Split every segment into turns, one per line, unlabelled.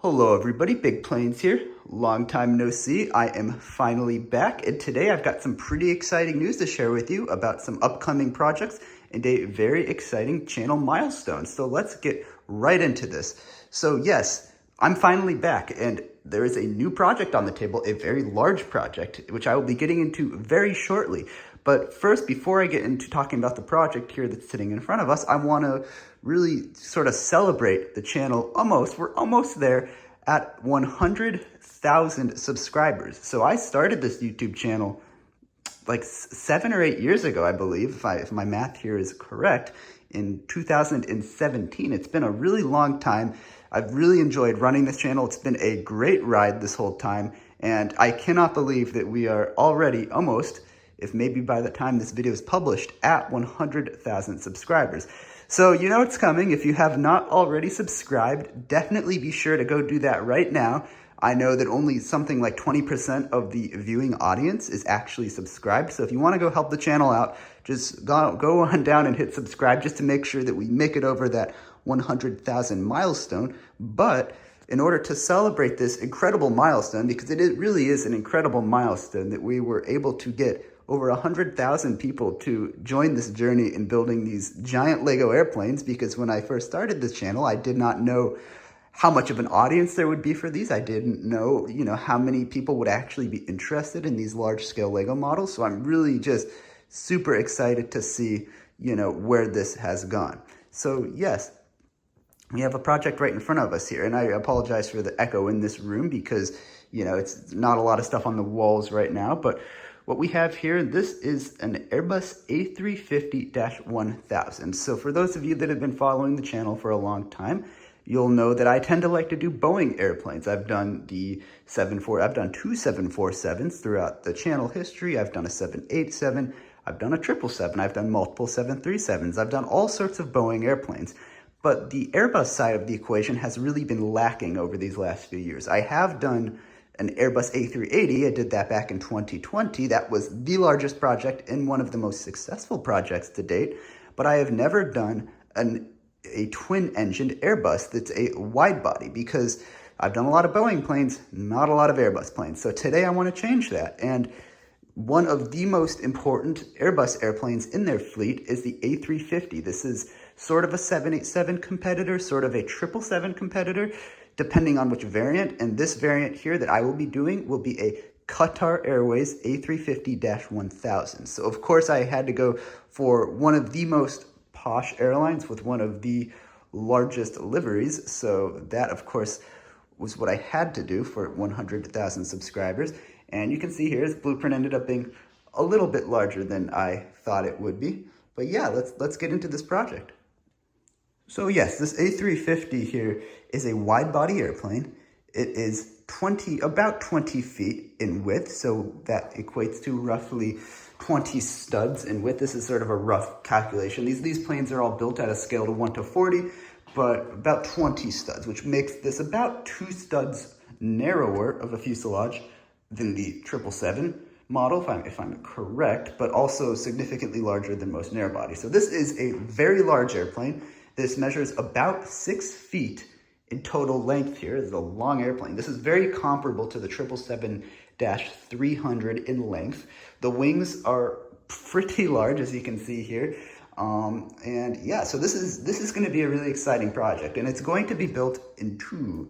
Hello everybody, Big Planes here. Long time no see. I am finally back, and today I've got some pretty exciting news to share with you about some upcoming projects and a very exciting channel milestone. So let's get right into this. So yes, I'm finally back, and there is a new project on the table, a very large project, which I will be getting into very shortly. But first, before I get into talking about the project here that's sitting in front of us, I want to really sort of celebrate the channel we're almost there at 100,000 subscribers. So I started this YouTube channel like 7 or 8 years ago, I believe, if my math here is correct, in 2017. It's been a really long time. I've really enjoyed running this channel. It's been a great ride this whole time, and I cannot believe that we are already almost, if maybe by the time this video is published, at 100,000 subscribers. So you know it's coming. If you have not already subscribed, definitely be sure to go do that right now. I know that only something like 20% of the viewing audience is actually subscribed. So if you want to go help the channel out, just go on down and hit subscribe just to make sure that we make it over that 100,000 milestone. But in order to celebrate this incredible milestone, because it really is an incredible milestone that we were able to get over 100,000 people to join this journey in building these giant Lego airplanes, because when I first started this channel, I did not know how much of an audience there would be for these. I didn't know, how many people would actually be interested in these large scale Lego models. So I'm really just super excited to see, where this has gone. So yes, we have a project right in front of us here, and I apologize for the echo in this room because, it's not a lot of stuff on the walls right now, but what we have here, this is an Airbus A350-1000. So for those of you that have been following the channel for a long time, you'll know that I tend to like to do Boeing airplanes. I've done two 747s throughout the channel history. I've done a 787, I've done a 777, I've done multiple 737s. I've done all sorts of Boeing airplanes. But the Airbus side of the equation has really been lacking over these last few years. I have done an Airbus A380. I did that back in 2020. That was the largest project and one of the most successful projects to date. But I have never done a twin-engined Airbus that's a wide body, because I've done a lot of Boeing planes, not a lot of Airbus planes. So today I want to change that. And one of the most important Airbus airplanes in their fleet is the A350. This is sort of a 787 competitor, sort of a 777 competitor, depending on which variant. And this variant here that I will be doing will be a Qatar Airways A350-1000. So of course I had to go for one of the most posh airlines with one of the largest liveries. So that of course was what I had to do for 100,000 subscribers. And you can see here, this blueprint ended up being a little bit larger than I thought it would be. But yeah, let's get into this project. So yes, this A350 here is a wide-body airplane. It is about 20 feet in width, so that equates to roughly 20 studs in width. This is sort of a rough calculation. These planes are all built at a scale of 1 to 40, but about 20 studs, which makes this about 2 studs narrower of a fuselage than the 777 model, if I'm correct, but also significantly larger than most narrow bodies. So this is a very large airplane. This measures about 6 feet in total length here. This is a long airplane. This is very comparable to the 777-300 in length. The wings are pretty large, as you can see here. And yeah, so this is going to be a really exciting project, and it's going to be built in two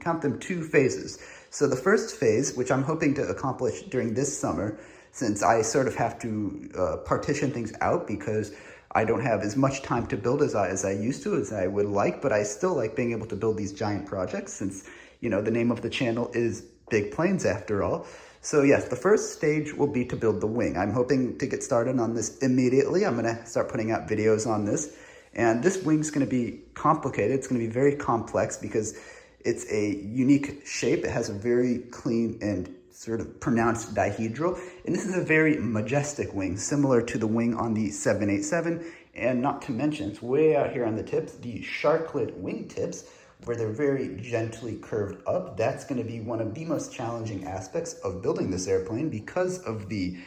phases. So the first phase, which I'm hoping to accomplish during this summer, since I sort of have to partition things out because I don't have as much time to build as I used to, as I would like, but I still like being able to build these giant projects since, the name of the channel is Big Planes after all. So yes, the first stage will be to build the wing. I'm hoping to get started on this immediately. I'm going to start putting out videos on this. And this wing's going to be complicated. It's going to be very complex because it's a unique shape. It has a very clean and sort of pronounced dihedral. And this is a very majestic wing, similar to the wing on the 787. And not to mention, it's way out here on the tips, the shark-lid wing tips, where they're very gently curved up. That's going to be one of the most challenging aspects of building this airplane because of the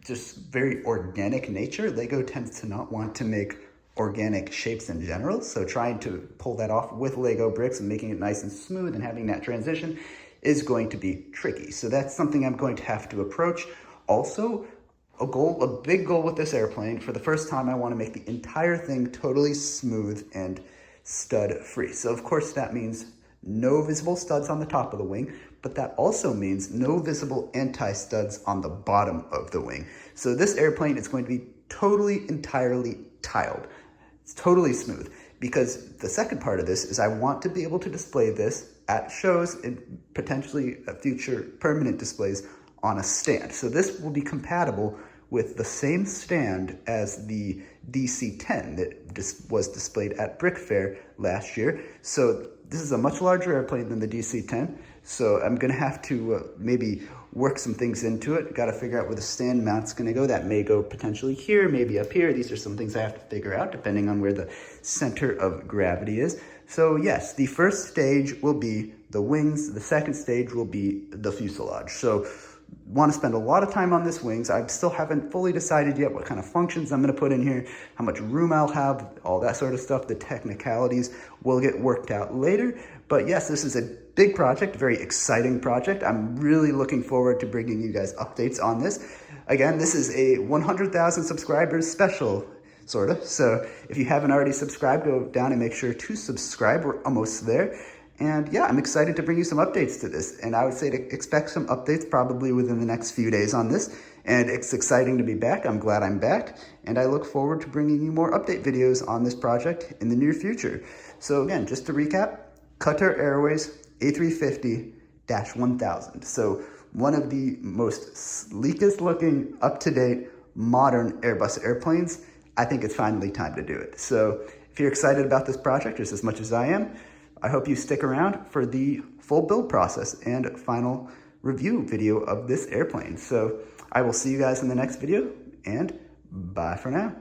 just very organic nature. Lego tends to not want to make organic shapes in general. So trying to pull that off with Lego bricks and making it nice and smooth and having that transition is going to be tricky. So that's something I'm going to have to approach. Also, a big goal with this airplane, for the first time, I want to make the entire thing totally smooth and stud free. So of course that means no visible studs on the top of the wing, but that also means no visible anti-studs on the bottom of the wing. So this airplane is going to be totally, entirely tiled. It's totally smooth, because the second part of this is I want to be able to display this at shows and potentially future permanent displays on a stand. So this will be compatible with the same stand as the DC-10 that was displayed at Brick Fair last year. So this is a much larger airplane than the DC-10. So I'm gonna have to maybe work some things into it. Got to figure out where the stand mount's gonna go. That may go potentially here, maybe up here. These are some things I have to figure out depending on where the center of gravity is. So yes, the first stage will be the wings. The second stage will be the fuselage. So want to spend a lot of time on this wings. I still haven't fully decided yet what kind of functions I'm going to put in here, how much room I'll have, all that sort of stuff. The technicalities will get worked out later. But yes, this is a big project, very exciting project. I'm really looking forward to bringing you guys updates on this. Again, this is a 100,000 subscribers special, sort of. So if you haven't already subscribed, go down and make sure to subscribe. We're almost there. And yeah, I'm excited to bring you some updates to this. And I would say to expect some updates probably within the next few days on this. And it's exciting to be back. I'm glad I'm back. And I look forward to bringing you more update videos on this project in the near future. So again, just to recap, Qatar Airways A350-1000. So one of the most sleekest looking, up-to-date, modern Airbus airplanes. I think it's finally time to do it. So if you're excited about this project just as much as I am, I hope you stick around for the full build process and final review video of this airplane. So I will see you guys in the next video, and bye for now.